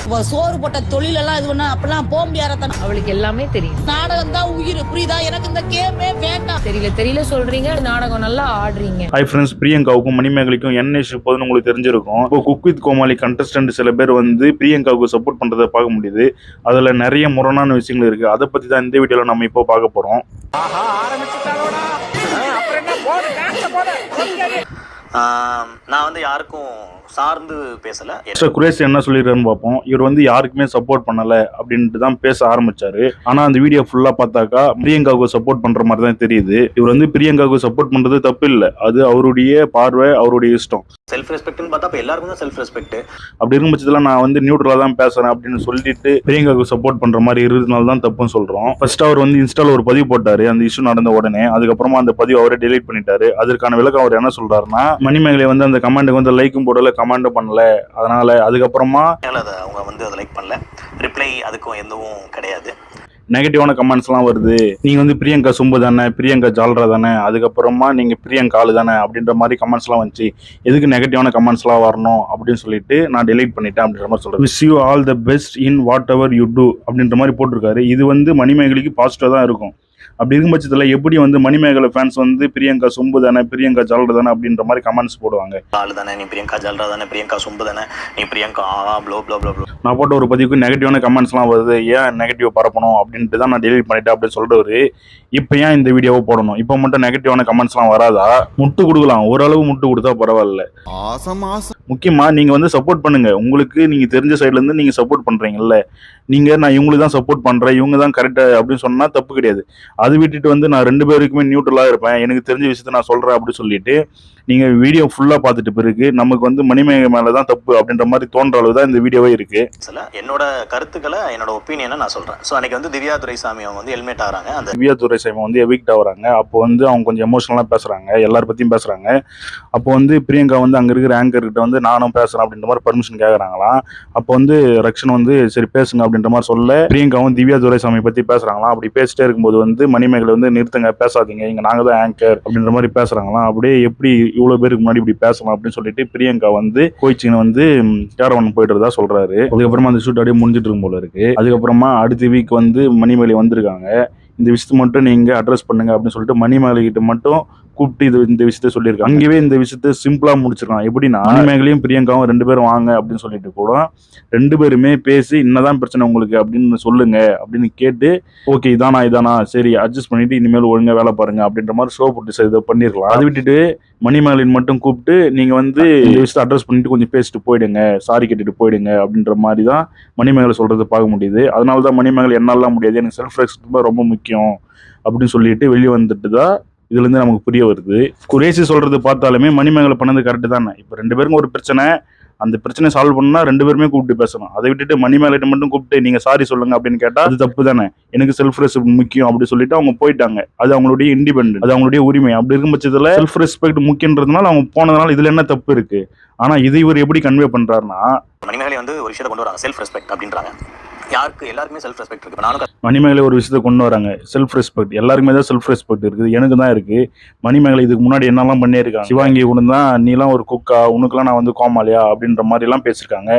சோறு போட்ட தொழில் எல்லாம் இது பண்ணா அப்பெல்லாம் போக முடியாத. அவளுக்கு எல்லாமே தெரியும். நாடகம் தான் உயிர், புரியுதா? எனக்கு இந்த கேமே வேண்டாம். தெரியல சொல்றீங்க, நாடகம் நல்லா ஆடுறீங்க. ஹாய் ஃப்ரெண்ட்ஸ், பிரியங்காவுக்கும் மணிமேகலைக்கும் என்ன இஷ்யூ போகுதுன்னு உங்களுக்கு தெரிஞ்சிருக்கும். இப்போ குக் வித் கோமாளி கண்டஸ்டன்ட் சில பேர் வந்து பிரியங்காவுக்கு சப்போர்ட் பண்றதை பார்க்க முடியுது. அதுல நிறைய முரணான விஷயங்கள் இருக்கு. அதை பத்தி தான் இந்த வீடியோல நம்ம இப்போ பார்க்க போறோம். நான் வந்து யாருக்கும் சார்ந்து பேசல. குரேஷ் என்ன சொல்லிடுறாருன்னு பார்ப்போம். இவர் வந்து யாருக்குமே சப்போர்ட் பண்ணல அப்படின்ட்டு தான் பேச ஆரம்பிச்சாரு. ஆனா அந்த வீடியோ ஃபுல்லா பார்த்தாக்கா பிரியங்காவுக்கு சப்போர்ட் பண்ற மாதிரி தான் தெரியுது. இவர் வந்து பிரியங்காவுக்கு சப்போர்ட் பண்றது தப்பு இல்லை, அது அவருடைய பார்வை, அவருடைய இஷ்டம். செல்ஃப் ரெஸ்பெக்ட்னு பார்த்தா அப்ப எல்லாருக்கும் தான் செல்ஃப் ரெஸ்பெக்ட். அப்படி இருக்கும் பட்சத்துல நான் வந்து நியூட்ரலா தான் பேசுறேன் அப்படின்னு சொல்லிட்டு பிரியங்காவுக்கு சப்போர்ட் பண்ற மாதிரி இருக்கிறதுனால தான் தப்புன்னு சொல்றோம். ஃபர்ஸ்ட் அவர் வந்து இன்ஸ்டால ஒரு பதிவு போட்டாரு அந்த இஷ்யூ நடந்த உடனே. அதுக்கப்புறமா அந்த பதிவு அவரே டெலீட் பண்ணிட்டாரு. அதற்கான விளக்கம் அவர் என்ன சொல்றாருன்னா, மணிமேகலை வந்து அந்த கமெண்ட்டுக்கு வந்து லைக்கும் போடல, கமெண்டும் பண்ணல, அதனால அதுக்கப்புறமா அவங்க வந்து அதை லைக் பண்ணல, ரிப்ளை அதுக்கும் எதுவும் கிடையாது. நெகட்டிவான கமெண்ட்ஸ்லாம் வருது. நீங்க வந்து பிரியங்கா சொம்பு தானே, பிரியங்கா ஜால்ரா தானே, அதுக்கப்புறமா நீங்க பிரியங்கா ஆளு தானே அப்படின்ற மாதிரி கமெண்ட்ஸ்லாம் வந்துச்சு. எதுக்கு நெகட்டிவான கமெண்ட்ஸ்லாம் வரணும் அப்படின்னு சொல்லிட்டு நான் டெலீட் பண்ணிட்டேன் அப்படின்ற மாதிரி சொல்றேன். Wish you all the best in whatever you do அப்படின்ற மாதிரி போட்டிருக்காரு. இது வந்து மணிமேகலைக்கு பாசிட்டிவா தான் இருக்கும். அப்படி இருக்கும் பட்சத்தில் எப்படி வந்து மணிமேகலை ஃபேன்ஸ் வந்து பிரியங்கா சொம்பு தானே, பிரியங்கா ஜால்ரா தானே அப்படின்ற மாதிரி கமெண்ட்ஸ் போடுவாங்க. ஆளு தானே நீ, பிரியங்கா ஜால்ரா தானே, பிரியங்கா சொம்பு தானே நீ, Priyanka blow blow blow blow. நான் போட்ட ஒரு பதிவுக்கு நெகட்டிவான கமெண்ட்ஸ்லாம் வருது, ஏன் நெகட்டிவ் பரப்பணும் அப்படின்ட்டு தான் நான் டெலிட் பண்ணிட்டேன் அப்படின்னு சொல்றவர். இப்போ ஏன் இந்த வீடியோவை போடணும்? இப்போ மட்டும் நெகட்டிவான கமெண்ட்ஸ்லாம் வராதா? முட்டு கொடுக்கலாம், ஓரளவு முட்டு கொடுத்தா பரவாயில்ல. முக்கியமா நீங்க வந்து சப்போர்ட் பண்ணுங்க. உங்களுக்கு நீங்க தெரிஞ்ச சைட்ல இருந்து நீங்க சப்போர்ட் பண்றீங்கல்ல, நீங்க நான் இவங்களுக்கு தான் சப்போர்ட் பண்றேன், இவங்க தான் கரெக்டா அப்படின்னு சொன்னா தப்பு கிடையாது. அது விட்டுட்டு வந்து நான் ரெண்டு பேருக்குமே நியூட்ரலா இருப்பேன், எனக்கு தெரிஞ்ச விஷயத்த நான் சொல்றேன் அப்படின்னு சொல்லிட்டு நீங்க வீடியோ ஃபுல்லா பார்த்துட்டு பிறகு நமக்கு வந்து மணிமேகலை மேலதான் தப்பு அப்படின்ற மாதிரி தோன்ற அளவு தான் இந்த வீடியோவே இருக்கு. என்னோட கருத்துக்களை, என்னோட ஒப்பீனியனை நான் சொல்றேன். ஸோ அன்னைக்கு வந்து திவ்யா துரைசாமி அவங்க வந்து ஹெல்மெட் ஆகிறாங்க. அந்த திவ்யா துரைசாமி வந்து எவிக்ட் ஆகுறாங்க. அப்போ வந்து அவங்க கொஞ்சம் எமோஷனலா பேசுறாங்க, எல்லார பத்தியும் பேசுறாங்க. அப்போ வந்து பிரியங்கா வந்து அங்க இருக்கிற ஆங்கர் கிட்ட வந்து நானும் பேசுறேன் அப்படின்ற மாதிரி பர்மிஷன் கேட்கறாங்களாம். அப்போ வந்து ரக்ஷன் வந்து சரி பேசுங்க அப்படின்ற மாதிரி சொல்ல, பிரியங்காவும் திவ்யா துரைசாமி பத்தி பேசுறாங்களாம். அப்படி பேசிட்டே இருக்கும்போது வந்து மணிமேகலை வந்து நிறுத்துங்க, பேசாதீங்க, இங்க நாங்க தான் ஆங்கர் அப்படின்ற மாதிரி பேசுறாங்களாம். அப்படியே எப்படி இவ்வளவு பேருக்கு முன்னாடி இப்படி பேசலாம் அப்படின்னு சொல்லிட்டு பிரியங்கா வந்து கோச்சிங் வந்து கேரவன் போயிட்டு சொல்றாரு. அதுக்கப்புறமா அந்த ஷூட் அப்படியே முடிஞ்சிட்டு இருக்கும் போல இருக்கு. அதுக்கப்புறமா அடுத்த வீக் வந்து மணிமேகலை வந்திருக்காங்க. இந்த விஷயத்தை மட்டும் நீங்க அட்ரஸ் பண்ணுங்க அப்படின்னு சொல்லிட்டு மணிமேகலை கிட்ட மட்டும் கூப்பிட்டு இந்த விஷயத்த சொல்லியிருக்காங்க. அங்கேயே இந்த விஷயத்த சிம்பிளா முடிச்சிருக்கான். எப்படின்னா, மணிமேகலையும் பிரியங்காவும் ரெண்டு பேரும் வாங்க அப்படின்னு சொல்லிட்டு கூட ரெண்டு பேருமே பேசி என்னதான் பிரச்சனை உங்களுக்கு அப்படின்னு சொல்லுங்க அப்படின்னு கேட்டு, ஓகே இதானா சரி அட்ஜஸ்ட் பண்ணிட்டு இனிமேல் ஒழுங்கா வேலை பாருங்க அப்படின்ற மாதிரி ஷோ போட்டு இதை பண்ணிருக்கலாம். அதை விட்டுட்டு மணிமேகலின் மட்டும் கூப்பிட்டு நீங்க வந்து இந்த விஷயத்தை அட்ரஸ் பண்ணிட்டு கொஞ்சம் பேசிட்டு போயிடுங்க, சாரி கேட்டுட்டு போயிடுங்க அப்படின்ற மாதிரி தான் மணிமேகலை சொல்றதை பார்க்க முடியுது. அதனாலதான் மணிமேகலை என்னாலாம் முடியாது, எனக்கு செல்ஃப் ரெஸ்பெக்ட் ரொம்ப முக்கியம் அப்படின்னு சொல்லிட்டு வெளியே வந்துட்டு தான் இதுல இருந்து நமக்கு புரிய வருது. குரேஷி சொல்றது பார்த்தாலுமே மணிமேகலை பண்ணது கரெக்ட் தானே. இப்ப ரெண்டு பேருக்கும் ஒரு பிரச்சனை, அந்த பிரச்சனை சால்வ் பண்ணா ரெண்டு பேருமே கூப்பிட்டு பேசணும். அதை விட்டுட்டு மணிமேகலை மட்டும் கூப்பிட்டு நீங்க சாரி சொல்லுங்க அப்படின்னு கேட்டா அது தப்பு தானே. எனக்கு செல்ஃப் ரெஸ்பெக்ட் முக்கியம் அப்படின்னு சொல்லிட்டு அவங்க போயிட்டாங்க. அது அவங்களுடைய இண்டிபெண்டன்ட், அது அவங்களுடைய உரிமை. அப்படி இருக்கும் பட்சத்துல செல்ஃப் ரெஸ்பெக்ட் முக்கியன்றதுனால அவங்க போனதுனால இதுல என்ன தப்பு இருக்கு? ஆனா இது இவர் எப்படி கன்வே பண்றாருன்னா, மணிமேகலை வந்து ஒரு விஷயத்தை கொண்டு வராங்க, செல்ஃப் ரெஸ்பெக்ட் அப்படின்றாங்க. யாருக்கு எல்லாருக்குமே செல்ஃப் ரெஸ்பெக்ட் இருக்கு. நானும் மணிமேகலை ஒரு விஷயத்தை கொண்டு வராங்க, செல்ஃப் ரெஸ்பெக்ட். எல்லாருக்குமே தான் செல்ஃப் ரெஸ்பெக்ட் இருக்குது, எனக்கு தான் இருக்கு. மணிமேகலை இதுக்கு முன்னாடி என்னெல்லாம் பண்ணியிருக்காங்க. சிவாங்கி கூட தான் நீலாம் ஒரு குக்கா, உனக்குலாம் நான் வந்து கோமாளியா அப்படின்ற மாதிரி எல்லாம் பேசிருக்காங்க.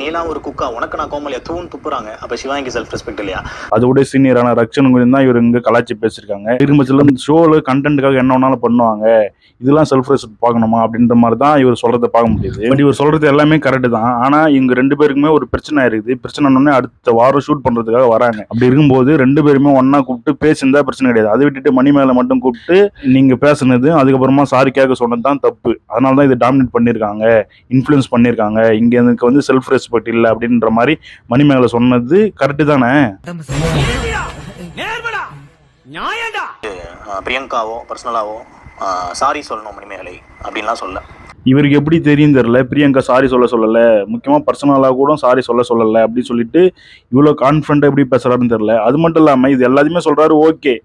நீலாம் ஒரு குக்கா, உனக்கு நான் கோமாளியா தூண் துப்புறாங்க. அப்ப சிவாங்கி செல்ஃப் ரெஸ்பெக்ட் இல்லையா? அதோட சீனியரான ரக்ஷன் தான் இவர் இங்க கலாச்சி பேசிருக்காங்க. இருக்கும்போது ஷோல கண்டென்ட்டுக்காக என்ன வேணாலும் பண்ணுவாங்க, இதெல்லாம் செல்ஃப் ரெஸ்பெக்ட் பார்க்கணுமா அப்படின்ற மாதிரி தான் இவர் சொல்றதை பார்க்க முடியுது. பட் இவர் சொல்றது எல்லாமே கரெக்ட் தான். ஆனா இவங்க ரெண்டு பேருக்குமே ஒரு பிரச்சனை இருக்குது. பிரச்சனை அடுத்த வாரம் ஷூட் பண்றதுக்காக வராங்க. அப்படி இருக்கும்போது ரெண்டு பேருமே ஒன்னா கூப்பிட்டு பேசியிருந்தா பிரச்சனை கிடையாது. அதை விட்டுட்டு மணிமேகலை மட்டும் கூப்பிட்டு நீங்க பேசுனது அதுக்கப்புறமா சாரி கேட்க சொன்னது தான் தப்பு. அதனாலதான் இதை டாமினேட் பண்ணிருக்காங்க, இன்ஃபுளுன்ஸ் பண்ணிருக்காங்க. இங்க எனக்கு வந்து செல்ஃப் ரெஸ்பெக்ட் இல்லை அப்படின்ற மாதிரி மணிமேகலை சொன்னது கரெக்ட் தானே. பிரியங்காவோ பர்சனலாவோ சாரி சொல்லணும் மணிமேகலை அப்படின்லாம் சொல்ல இவருக்கு எப்படி தெரியும் தெரியல. பிரியங்கா சாரி சொல்லல, முக்கியமா பர்சனலாக கூட சாரி சொல்லல அப்படின்னு சொல்லிட்டு இவ்வளவு கான்ஃபிடண்டா எப்படி பேசுறாருன்னு தெரியல. அது மட்டும் இல்லாம இது எல்லாத்தையுமே சொல்றாரு, ஓகே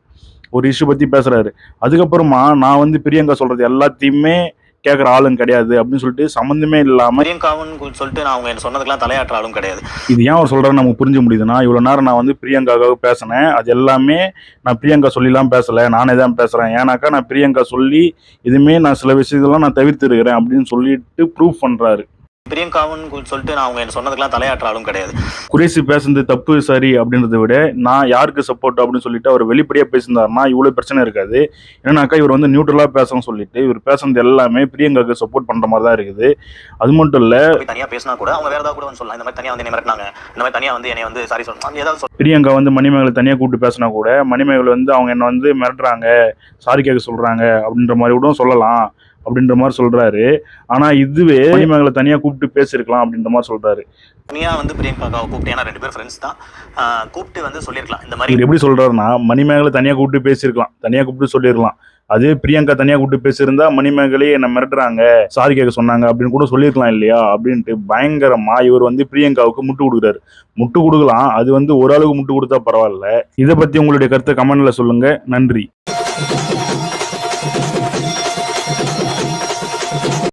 ஒரு இஷ்யூ பத்தி பேசுறாரு. அதுக்கப்புறமா நான் வந்து பிரியங்கா சொல்றது எல்லாத்தையுமே கேட்குற ஆளும் கிடையாது அப்படின்னு சொல்லிட்டு சம்மந்தமே இல்லாம பிரியங்காவுன்னு சொல்லிட்டு நான் அவங்க சொன்னதுக்கெல்லாம் தலையாற்ற ஆளும் கிடையாது. இது ஏன் அவர் சொல்றாரு நமக்கு புரிஞ்ச முடியுதுன்னா, இவ்வளவு நேரம் நான் வந்து பிரியங்காவுக்காக பேசினேன், அது எல்லாமே நான் பிரியங்கா சொல்லிலாம் பேசல, நானே தான் பேசுறேன். ஏன்னாக்கா நான் பிரியங்கா சொல்லி இதுமே நான் சில விஷயத்தெல்லாம் நான் தவிர்த்து இருக்கிறேன் அப்படின்னு சொல்லிட்டு ப்ரூவ் பண்றாரு. பிரியங்காவுன்னு சொல்லிட்டு நான் அவங்க சொன்னதுக்கெல்லாம் தலையாற்ற ஆளும் கிடையாது. குரேஷி பேசுனது தப்பு சரி அப்படின்றத விட நான் யாருக்கு சப்போர்ட் அப்படின்னு சொல்லிட்டு அவர் வெளிப்படையாக பேசியிருந்தாருன்னா இவ்வளோ பிரச்சனை இருக்காது. ஏன்னாக்கா இவர் வந்து நியூட்ரலாக பேசணும்னு சொல்லிட்டு இவர் பேசுனது எல்லாமே பிரியங்காவுக்கு சப்போர்ட் பண்ணுற மாதிரி தான் இருக்குது. அது மட்டும் இல்லை, தனியாக பேசினா கூட அவங்க வேற ஏதாவது கூட வந்து சொல்லலாம். இந்த மாதிரி தனியாக வந்து என்னை மிரட்டினாங்க, இந்த மாதிரி தனியாக வந்து என்னை வந்து சாரி சொல்லணும் ஏதாவது பிரியங்கா வந்து மணிமேகலை தனியாக கூப்பிட்டு பேசினா கூட மணிமேகலை வந்து அவங்க என்ன வந்து மிரட்டுறாங்க, சாரி கேட்க சொல்கிறாங்க அப்படின்ற மாதிரி கூட சொல்லலாம் அப்படின்ற மாதிரி சொல்றாரு. ஆனா இதுவே மணிமேகலை தனியா கூப்பிட்டு பேசிருக்கலாம் அப்படின்ற மாதிரி சொல்றாரு. தனியா வந்து பிரியங்காவை கூப்பிட்டு, ஏன்னா 2 பேர் ஃப்ரெண்ட்ஸ் தான், கூப்பிட்டு வந்து சொல்லியிருக்கலாம். இந்த மாதிரி எப்படி சொல்றாருன்னா மணிமேகலை தனியா கூப்பிட்டு பேசிருக்கலாம், தனியா கூப்பிட்டு சொல்லியிருக்கலாம். அதே பிரியங்கா தனியா கூப்பிட்டு பேசியிருந்தா மணிமேகலை என்ன மிரட்டுறாங்க, சாரி கேட்க சொன்னாங்க அப்படின்னு கூட சொல்லியிருக்கலாம் இல்லையா அப்படின்ட்டு பயங்கரமா இவர் வந்து பிரியங்காவுக்கு முட்டு கொடுக்குறாரு. முட்டு கொடுக்கலாம், அது வந்து ஓரளவுக்கு முட்டு கொடுத்தா பரவாயில்ல. இதை பத்தி உங்களுடைய கருத்தை கமெண்ட்ல சொல்லுங்க. நன்றி.